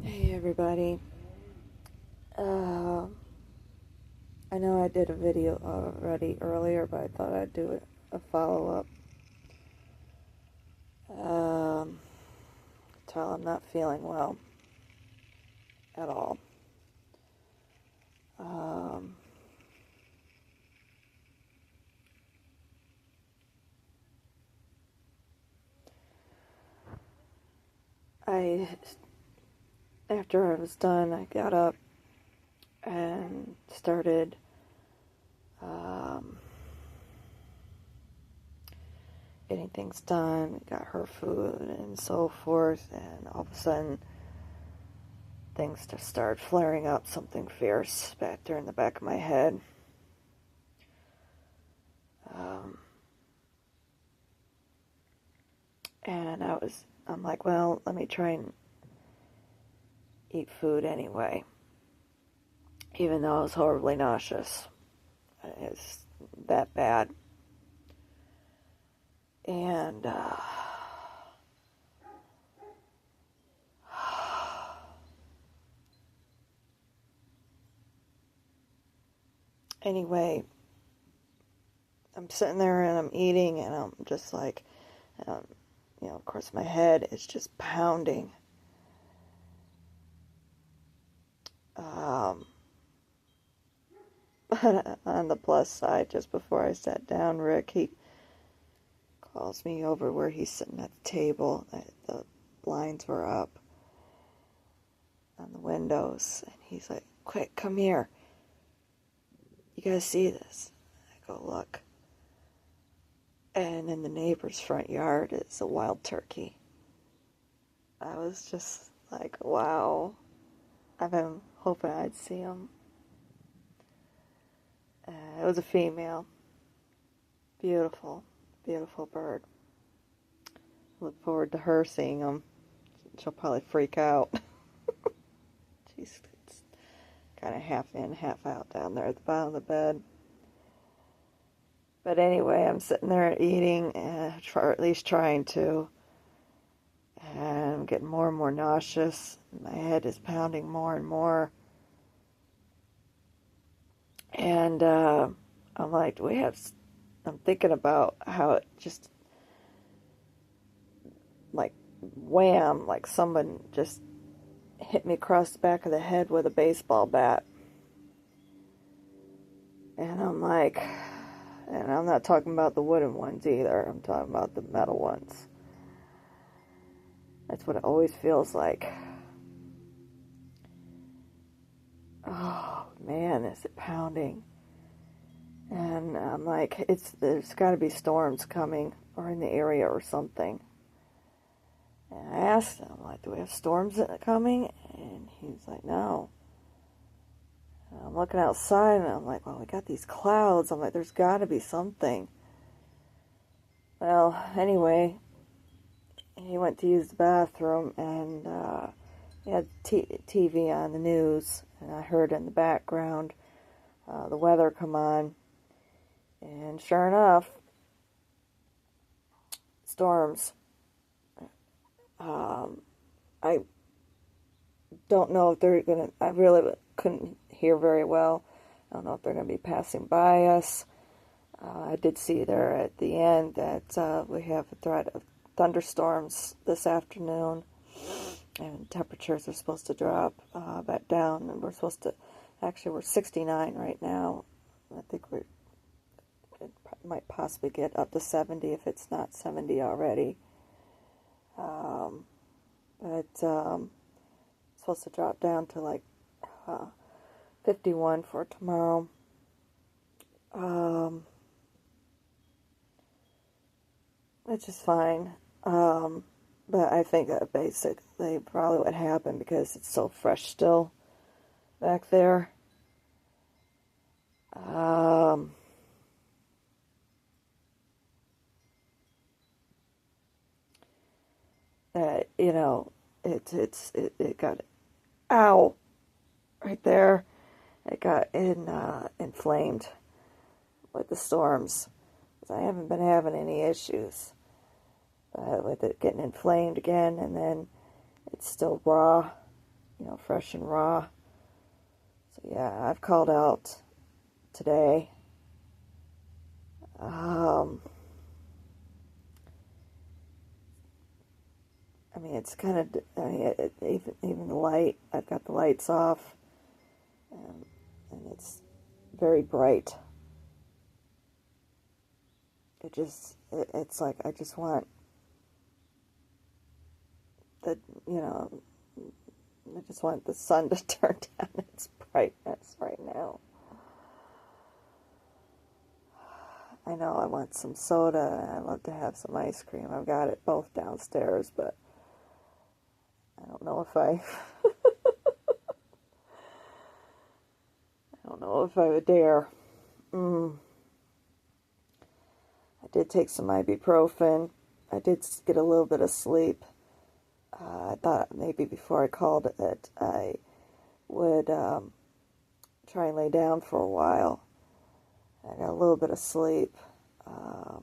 Hey everybody. Uh, I know I did a video already earlier, but I thought I'd do a follow-up. Tell I'm not feeling well at all. Um, I After I was done, I got up and started getting things done, got her food and so forth, and all of a sudden things just started flaring up, something fierce back there in the back of my head. And I'm like, well, let me try and eat food anyway, even though I was horribly nauseous. It's that bad. And anyway, I'm sitting there and I'm eating, and I'm just like, of course, my head is just pounding. But on the plus side, just before I sat down, Rick, he calls me over where he's sitting at the table. The blinds were up on the windows, and he's like, quick, come here. You gotta see this. I go, look. And in the neighbor's front yard is a wild turkey. I was just like, wow. I've been hoping I'd see him. It was a female. Beautiful, beautiful bird. Look forward to her seeing him. She'll probably freak out. She's kind of half in, half out down there at the bottom of the bed. But anyway, I'm sitting there eating, or at least trying to, and I'm getting more and more nauseous. My head is pounding more and more. And I'm like, I'm thinking about how it just, like, wham, like someone just hit me across the back of the head with a baseball bat. And I'm like, and I'm not talking about the wooden ones either. I'm talking about the metal ones. That's what it always feels like. Oh, man, is it pounding. And I'm like, there's got to be storms coming or in the area or something. And I asked him, like, do we have storms coming? And he's like, no. And I'm looking outside, and I'm like, well, we got these clouds. I'm like, there's got to be something. Well, anyway, he went to use the bathroom, and he had TV on the news, and I heard in the background the weather come on. And sure enough, storms. I don't know if they're going to, I really couldn't hear very well. I don't know if they're going to be passing by us. I did see there at the end that we have a threat of thunderstorms this afternoon, and temperatures are supposed to drop back down, and we're 69 right now. I think it might possibly get up to 70 if it's not 70 already. But it's supposed to drop down to like 51 for tomorrow. Which is fine. But I think that basically probably what happened, because it's so fresh still back there. It got, ow, right there. It got inflamed with the storms. I haven't been having any issues with it getting inflamed again, and then it's still raw fresh and raw. So yeah, I've called out today. I mean, it's kind of, even the light, I've got the lights off, and it's very bright. It's like I just want the, you know, I just want the sun to turn down its brightness right now. I know I want some soda, and I love to have some ice cream. I've got it both downstairs, but I don't know if I don't know if I would dare. I did take some ibuprofen. I did get a little bit of sleep. I thought maybe before I called it, I would try and lay down for a while. I got a little bit of sleep. I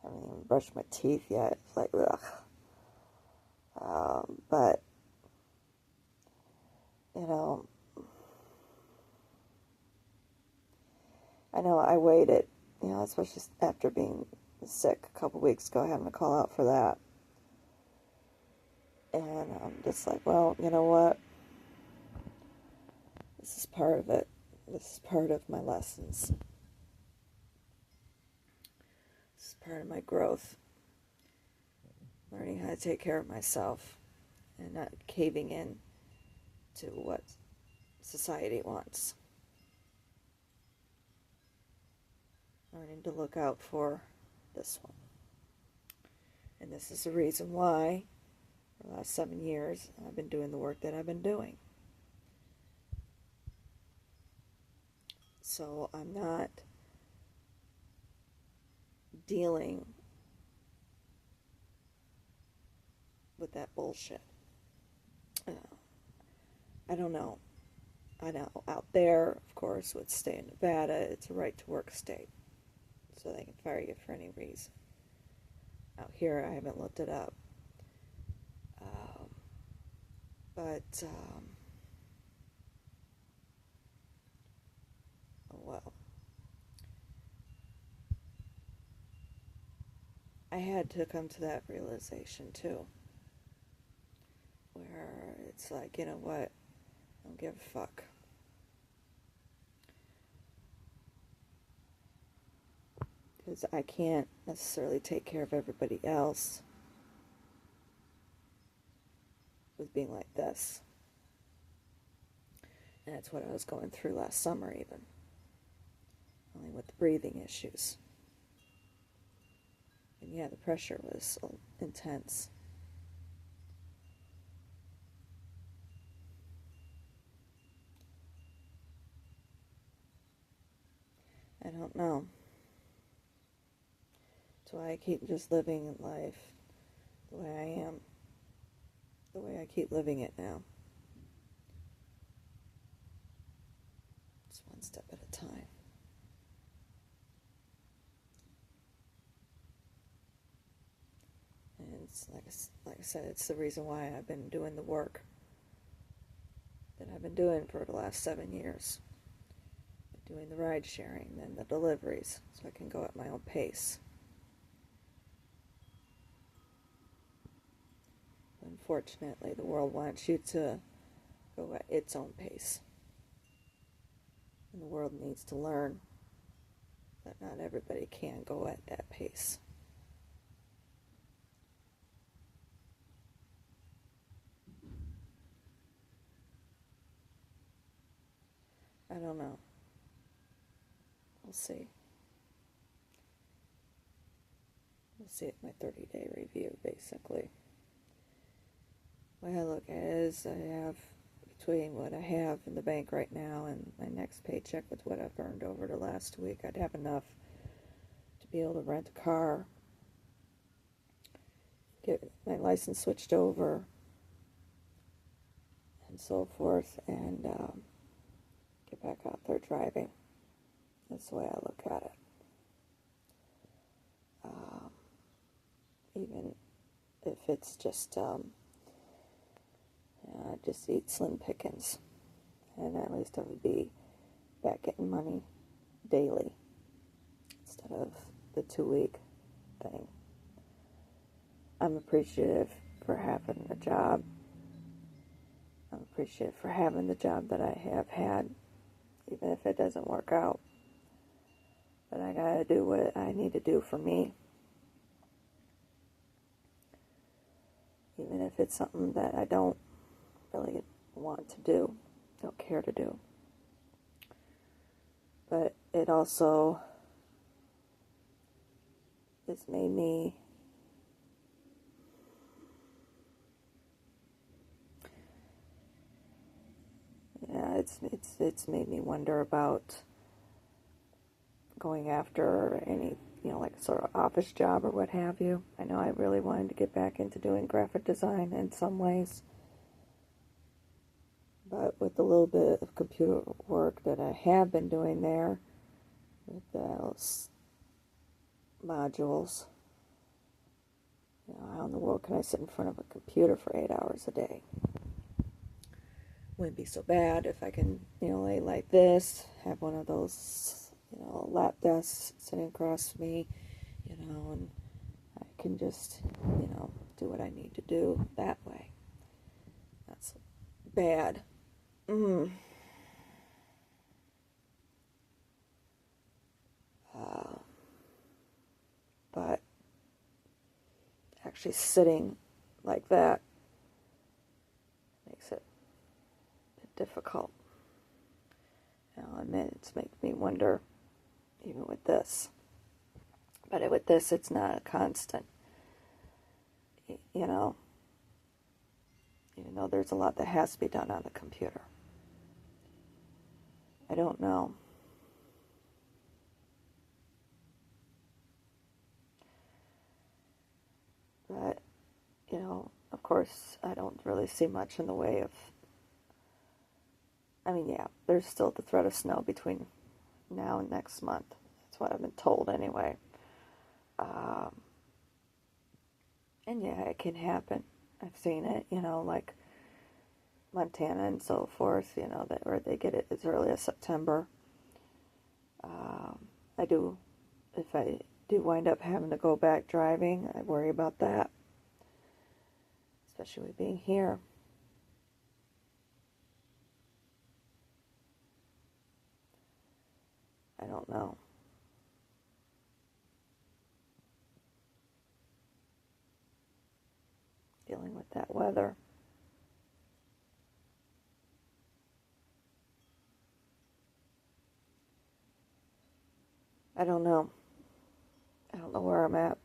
haven't even brushed my teeth yet. It's like, ugh. But, I know I waited, especially after being sick a couple weeks ago, having to call out for that. And I'm just like, well, you know what? This is part of it. This is part of my lessons. This is part of my growth. Learning how to take care of myself and not caving in to what society wants. Learning to look out for this one. And this is the reason why, for the last 7 years, I've been doing the work that I've been doing. So I'm not dealing with that bullshit. I don't know. I know out there, of course, with state of Nevada, it's a right to work state. So they can fire you for any reason. Out here, I haven't looked it up. But, oh well. I had to come to that realization too. Where it's like, you know what? I don't give a fuck. Because I can't necessarily take care of everybody else with being like this. And that's what I was going through last summer even. Only with the breathing issues. And yeah, the pressure was intense. I don't know. That's why I keep just living life the way I am. The way I keep living it now. Just one step at a time. And it's like I said, it's the reason why I've been doing the work that I've been doing for the last 7 years. Doing the ride sharing, then the deliveries, so I can go at my own pace. Unfortunately, the world wants you to go at its own pace. And the world needs to learn that not everybody can go at that pace. I don't know. We'll see. We'll see at my 30-day review, basically. The way I look at it is I have, between what I have in the bank right now and my next paycheck with what I've earned over the last week, I'd have enough to be able to rent a car, get my license switched over, and so forth, and get back out there driving. That's the way I look at it. Even if it's just just eat slim pickings. And at least I would be back getting money daily instead of the 2-week thing. I'm appreciative for having a job. I'm appreciative for having the job that I have had, even if it doesn't work out. But I gotta do what I need to do for me. Even if it's something that I don't really want to do, don't care to do. But it also has made me it's made me wonder about going after any, like sort of office job or what have you. I know I really wanted to get back into doing graphic design in some ways. But with a little bit of computer work that I have been doing there, with those modules, how in the world can I sit in front of a computer for 8 hours a day? Wouldn't be so bad if I can, lay like this, have one of those, lap desks sitting across me, and I can just, do what I need to do that way. That's bad. But actually sitting like that makes it a bit difficult. I'll admit, it's making me wonder, even with this. But with this, it's not a constant, even though there's a lot that has to be done on the computer. I don't know. But, of course, I don't really see much in the way of, there's still the threat of snow between now and next month. That's what I've been told anyway. And yeah, it can happen. I've seen it, like Montana and so forth, where they get it as early as September. If I do wind up having to go back driving, I worry about that. Especially with being here. I don't know. Dealing with that weather. I don't know. I don't know where I'm at.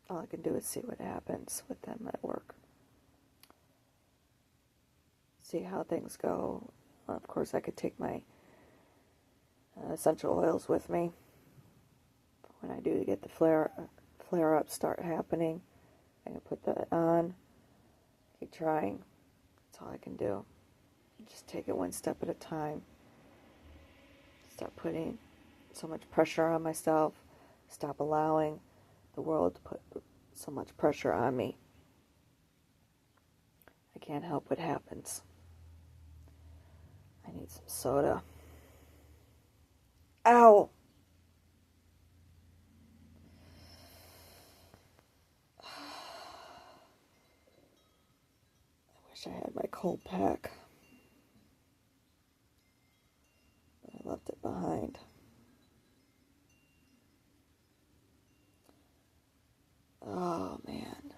All I can do is see what happens with them at work. See how things go. Of course, I could take my essential oils with me when I do get the flare-ups start happening. I can put that on. Keep trying. That's all I can do. Just take it one step at a time. Start putting so much pressure on myself. Stop allowing the world to put so much pressure on me. I can't help what happens. I need some soda. Ow! I wish I had my cold pack. But I left it behind. Oh, man.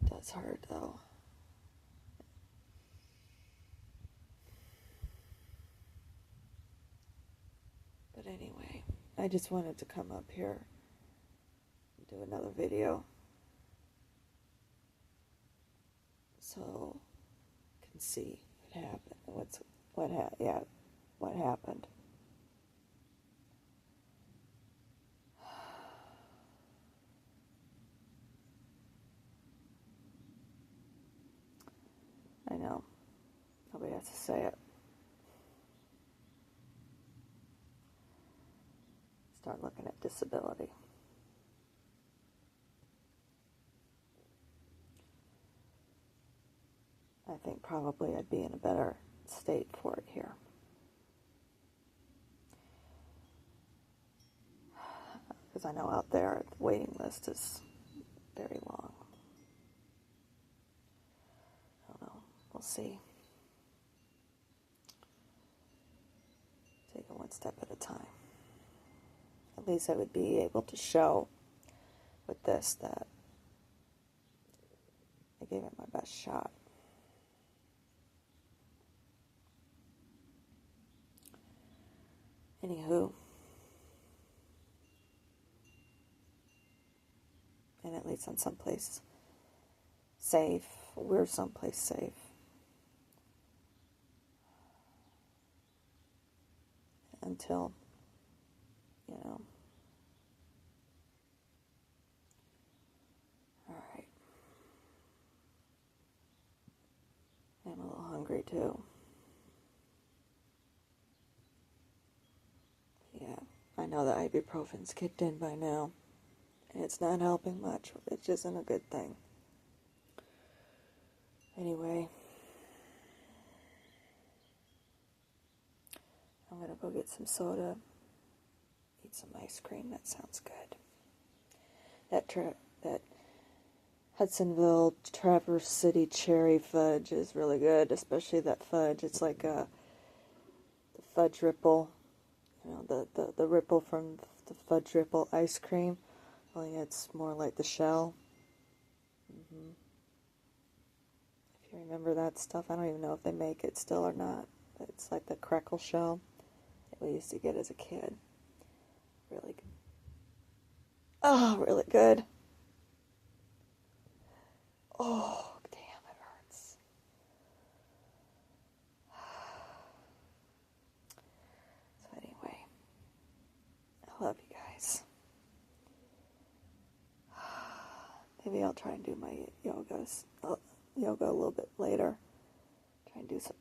It does hurt, though. But anyway, I just wanted to come up here and do another video so you can see what happened. What happened. I know. Nobody has to say it. start looking at disability. I think probably I'd be in a better state for it here. Because I know out there the waiting list is very long. I don't know. We'll see. Take it one step at a time. At least I would be able to show with this that I gave it my best shot. Anywho, and at least I'm someplace safe. We're someplace safe. Until, you know. Alright. I'm a little hungry too. Yeah, I know that ibuprofen's kicked in by now. And it's not helping much, which isn't a good thing. Anyway, I'm gonna go get some soda, eat some ice cream. That sounds good. That Hudsonville Traverse City cherry fudge is really good, especially that fudge. It's like the fudge ripple, you know, the ripple from the fudge ripple ice cream. Only it's more like the shell. If you remember that stuff, I don't even know if they make it still or not. But it's like the crackle shell that we used to get as a kid. Really good. Oh, really good. Oh, damn, it hurts. So anyway, I love you guys. Maybe I'll try and do my yoga a little bit later. Try and do some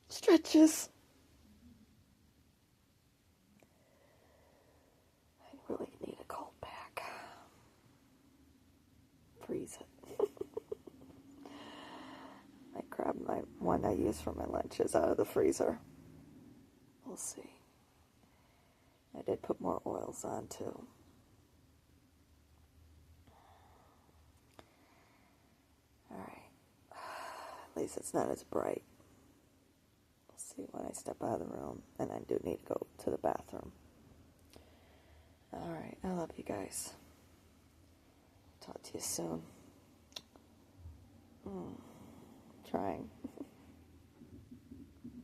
stretches. I really need a cold pack. Freeze it. I grabbed my one I use for my lunches out of the freezer. We'll see. I did put more oils on too. Alright. At least it's not as bright. We'll see when I step out of the room. And I do need to go to the bathroom. Alright, I love you guys. Talk to you soon. Trying.